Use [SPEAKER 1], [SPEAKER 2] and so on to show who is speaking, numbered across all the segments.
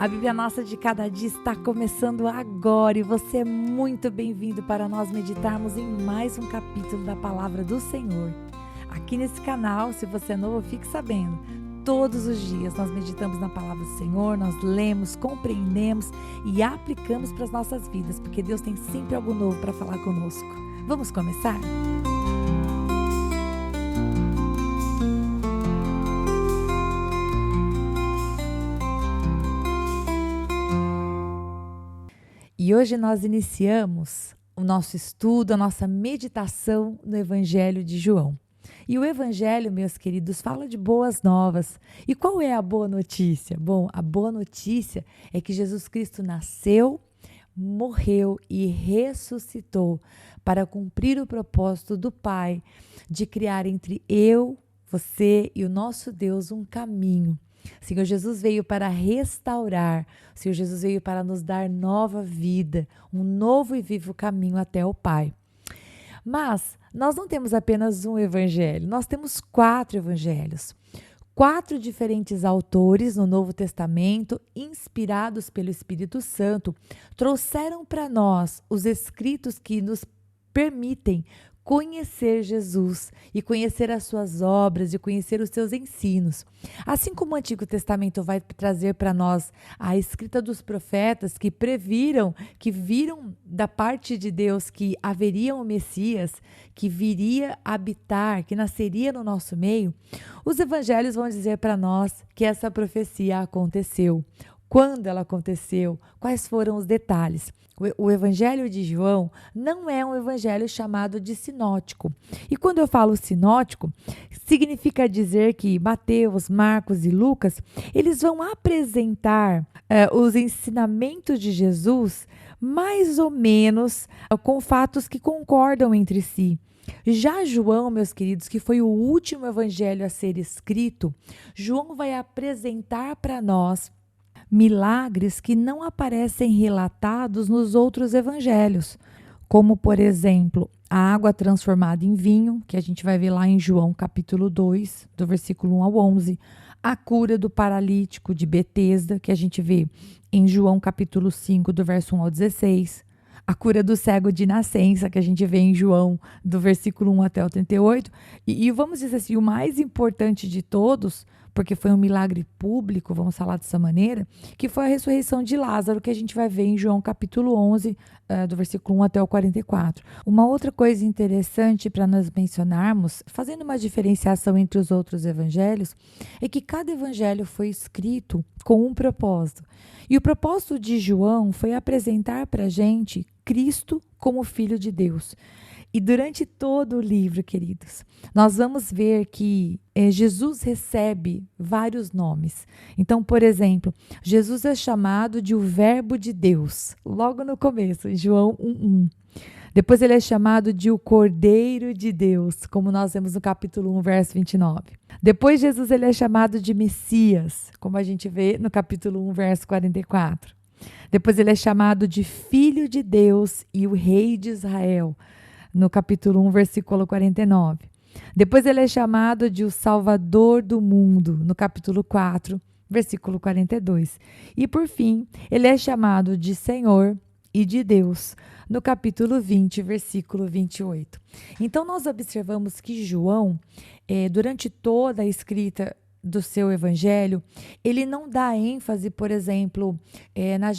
[SPEAKER 1] A Bíblia Nossa de Cada Dia está começando agora e você é muito bem-vindo para nós meditarmos em mais um capítulo da Palavra do Senhor. Aqui nesse canal, se você é novo, fique sabendo, todos os dias nós meditamos na Palavra do Senhor, nós lemos, compreendemos e aplicamos para as nossas vidas, porque Deus tem sempre algo novo para falar conosco. Vamos começar? E hoje nós iniciamos o nosso estudo, a nossa meditação no Evangelho de João. E o Evangelho, meus queridos, fala de boas novas. E qual é a boa notícia? Bom, a boa notícia é que Jesus Cristo nasceu, morreu e ressuscitou para cumprir o propósito do Pai de criar entre eu, você e o nosso Deus um caminho. O Senhor Jesus veio para restaurar, o Senhor Jesus veio para nos dar nova vida, um novo e vivo caminho até o Pai. Mas nós não temos apenas um evangelho, nós temos 4 evangelhos. 4 diferentes autores no Novo Testamento, inspirados pelo Espírito Santo, trouxeram para nós os escritos que nos permitem conhecer Jesus e conhecer as suas obras e conhecer os seus ensinos. Assim como o Antigo Testamento vai trazer para nós a escrita dos profetas que previram, que viram da parte de Deus que haveria um Messias, que viria habitar, que nasceria no nosso meio, os evangelhos vão dizer para nós que essa profecia aconteceu. Quando ela aconteceu, quais foram os detalhes. O Evangelho de João não é um evangelho chamado de sinótico. E quando eu falo sinótico, significa dizer que Mateus, Marcos e Lucas, eles vão apresentar os ensinamentos de Jesus mais ou menos com fatos que concordam entre si. Já João, meus queridos, que foi o último evangelho a ser escrito, João vai apresentar para nós milagres que não aparecem relatados nos outros evangelhos, como, por exemplo, a água transformada em vinho, que a gente vai ver lá em João capítulo 2, do versículo 1 ao 11, a cura do paralítico de Betesda, que a gente vê em João capítulo 5, do verso 1 ao 16, a cura do cego de nascença, que a gente vê em João, do versículo 1 até o 38, e vamos dizer assim, o mais importante de todos, porque foi um milagre público, vamos falar dessa maneira, que foi a ressurreição de Lázaro, que a gente vai ver em João capítulo 11, do versículo 1 até o 44. Uma outra coisa interessante para nós mencionarmos, fazendo uma diferenciação entre os outros evangelhos, é que cada evangelho foi escrito com um propósito. E o propósito de João foi apresentar para a gente Cristo como Filho de Deus. E durante todo o livro, queridos, nós vamos ver que Jesus recebe vários nomes. Então, por exemplo, Jesus é chamado de o Verbo de Deus, logo no começo, em João 1:1. Depois ele é chamado de o Cordeiro de Deus, como nós vemos no capítulo 1, verso 29. Depois Jesus ele é chamado de Messias, como a gente vê no capítulo 1, verso 44. Depois ele é chamado de Filho de Deus e o Rei de Israel, no capítulo 1, versículo 49. Depois ele é chamado de o Salvador do mundo, no capítulo 4, versículo 42. E por fim, ele é chamado de Senhor e de Deus, no capítulo 20, versículo 28. Então nós observamos que João, durante toda a escrita do seu evangelho, ele não dá ênfase, por exemplo, na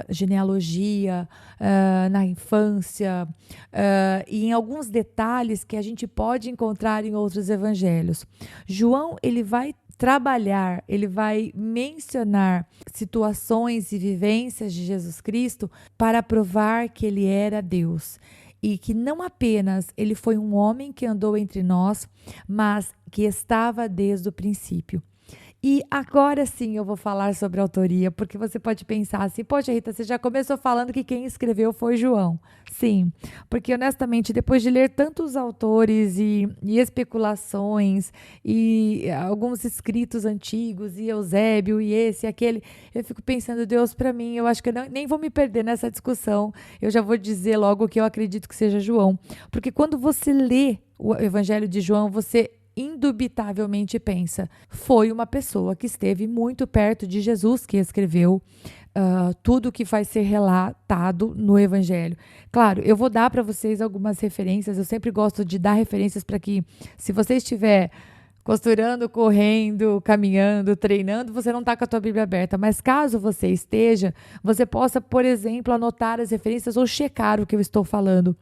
[SPEAKER 1] genealogia, na infância, e em alguns detalhes que a gente pode encontrar em outros evangelhos. João, ele vai trabalhar, ele vai mencionar situações e vivências de Jesus Cristo para provar que ele era Deus. E que não apenas ele foi um homem que andou entre nós, mas que estava desde o princípio. E agora sim eu vou falar sobre a autoria, porque você pode pensar assim, poxa Rita, você já começou falando que quem escreveu foi João. Sim, porque honestamente, depois de ler tantos autores e especulações e alguns escritos antigos, e Eusébio e esse e aquele, eu fico pensando, Deus, para mim, eu acho que eu nem vou me perder nessa discussão, eu já vou dizer logo que eu acredito que seja João. Porque quando você lê o Evangelho de João, você indubitavelmente pensa, foi uma pessoa que esteve muito perto de Jesus, que escreveu tudo que vai ser relatado no Evangelho. Claro, eu vou dar para vocês algumas referências, eu sempre gosto de dar referências para que, se você estiver costurando, correndo, caminhando, treinando, você não está com a tua Bíblia aberta. Mas caso você esteja, você possa, por exemplo, anotar as referências ou checar o que eu estou falando.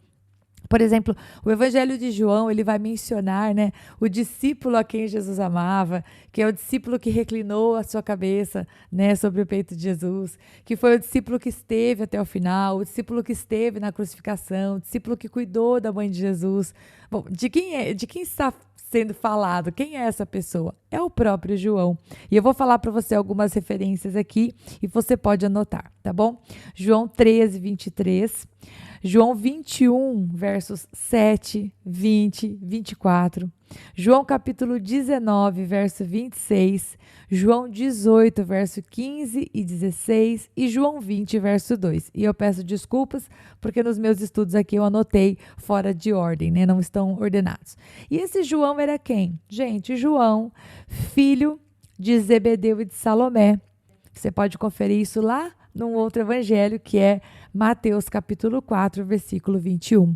[SPEAKER 1] Por exemplo, o Evangelho de João, ele vai mencionar, né, o discípulo a quem Jesus amava, que é o discípulo que reclinou a sua cabeça, né, sobre o peito de Jesus, que foi o discípulo que esteve até o final, o discípulo que esteve na crucificação, o discípulo que cuidou da mãe de Jesus. Bom, de quem está sendo falado? Quem é essa pessoa? É o próprio João. E eu vou falar para você algumas referências aqui e você pode anotar, tá bom? João 13, 23. João 21, versos 7, 20, 24. João capítulo 19, verso 26. João 18, verso 15 e 16. E João 20, verso 2. E eu peço desculpas, porque nos meus estudos aqui eu anotei fora de ordem, né? Não estão ordenados. E esse João era quem? Gente, João, filho de Zebedeu e de Salomé. Você pode conferir isso lá num outro evangelho, que é Mateus capítulo 4, versículo 21.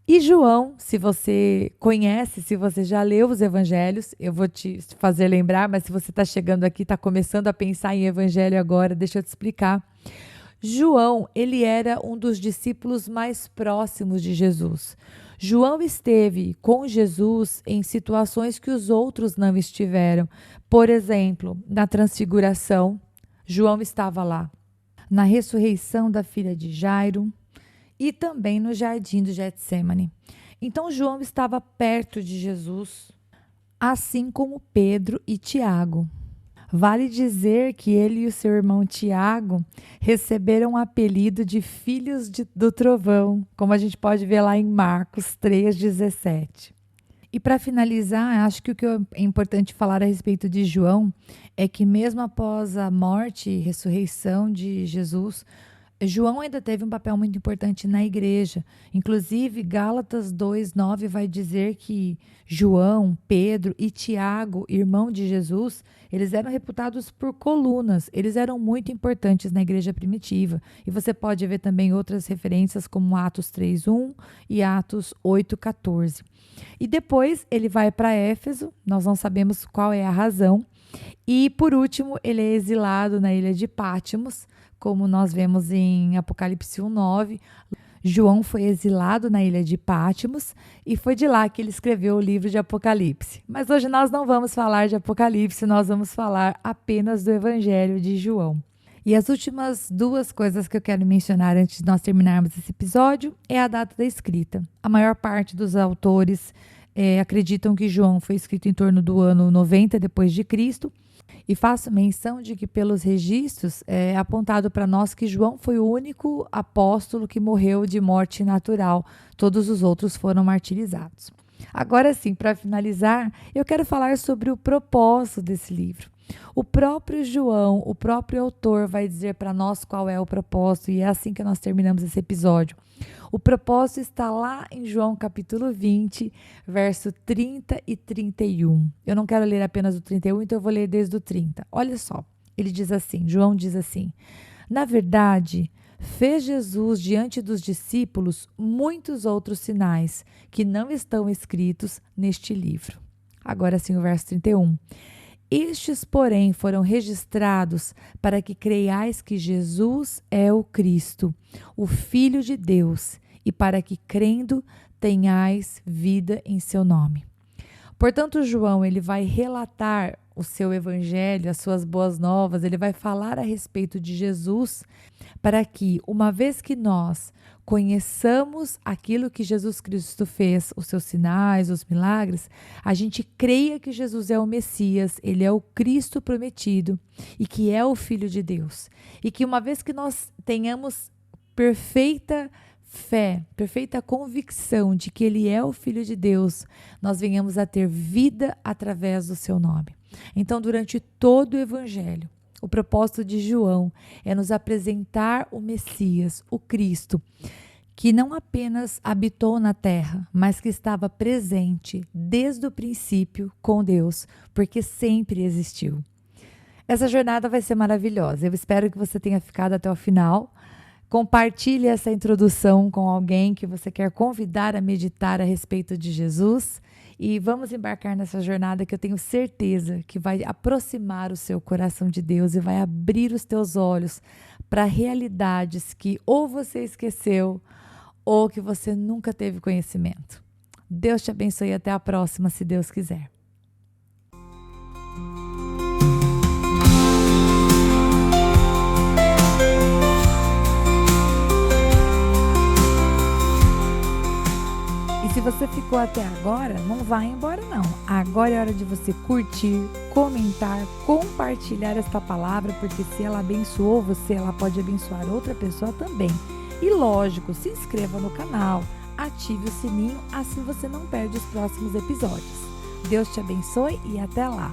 [SPEAKER 1] E João, se você conhece, se você já leu os evangelhos, eu vou te fazer lembrar, mas se você está chegando aqui, está começando a pensar em evangelho agora, deixa eu te explicar. João, ele era um dos discípulos mais próximos de Jesus. João esteve com Jesus em situações que os outros não estiveram. Por exemplo, na transfiguração, João estava lá. Na ressurreição da filha de Jairo e também no jardim do Getsêmani. Então, João estava perto de Jesus, assim como Pedro e Tiago. Vale dizer que ele e o seu irmão Tiago receberam o apelido de filhos do trovão, como a gente pode ver lá em Marcos 3,17. E para finalizar, acho que o que é importante falar a respeito de João é que mesmo após a morte e ressurreição de Jesus, João ainda teve um papel muito importante na igreja. Inclusive, Gálatas 2:9 vai dizer que João, Pedro e Tiago, irmão de Jesus, eles eram reputados por colunas. Eles eram muito importantes na igreja primitiva. E você pode ver também outras referências como Atos 3:1 e Atos 8:14. E depois ele vai para Éfeso, nós não sabemos qual é a razão. E por último, ele é exilado na ilha de Pátimos, como nós vemos em Apocalipse 1:9. João foi exilado na ilha de Pátimos e foi de lá que ele escreveu o livro de Apocalipse. Mas hoje nós não vamos falar de Apocalipse, nós vamos falar apenas do Evangelho de João. E as últimas duas coisas que eu quero mencionar antes de nós terminarmos esse episódio é a data da escrita. A maior parte dos autores acreditam que João foi escrito em torno do ano 90 depois de Cristo. E faço menção de que pelos registros é apontado para nós que João foi o único apóstolo que morreu de morte natural. Todos os outros foram martirizados. Agora sim, para finalizar, eu quero falar sobre o propósito desse livro. O próprio João, o próprio autor, vai dizer para nós qual é o propósito, e é assim que nós terminamos esse episódio. O propósito está lá em João capítulo 20, verso 30 e 31. Eu não quero ler apenas o 31, então eu vou ler desde o 30. Olha só, ele diz assim, João diz assim: na verdade, fez Jesus diante dos discípulos muitos outros sinais que não estão escritos neste livro. Agora sim o verso 31. Estes, porém, foram registrados para que creiais que Jesus é o Cristo, o Filho de Deus, e para que, crendo, tenhais vida em seu nome. Portanto, João, ele vai relatar o seu evangelho, as suas boas novas, ele vai falar a respeito de Jesus, para que, uma vez que nós conheçamos aquilo que Jesus Cristo fez, os seus sinais, os milagres, a gente creia que Jesus é o Messias, ele é o Cristo prometido e que é o Filho de Deus. E que uma vez que nós tenhamos perfeita fé, perfeita convicção de que ele é o Filho de Deus, nós venhamos a ter vida através do seu nome. Então, durante todo o evangelho, o propósito de João é nos apresentar o Messias, o Cristo, que não apenas habitou na terra, mas que estava presente desde o princípio com Deus, porque sempre existiu. Essa jornada vai ser maravilhosa. Eu espero que você tenha ficado até o final. Compartilhe essa introdução com alguém que você quer convidar a meditar a respeito de Jesus e vamos embarcar nessa jornada que eu tenho certeza que vai aproximar o seu coração de Deus e vai abrir os teus olhos para realidades que ou você esqueceu ou que você nunca teve conhecimento. Deus te abençoe e até a próxima, se Deus quiser. E se você ficou até agora, não vai embora não. Agora é hora de você curtir, comentar, compartilhar esta palavra, porque se ela abençoou você, ela pode abençoar outra pessoa também. E lógico, se inscreva no canal, ative o sininho, assim você não perde os próximos episódios. Deus te abençoe e até lá!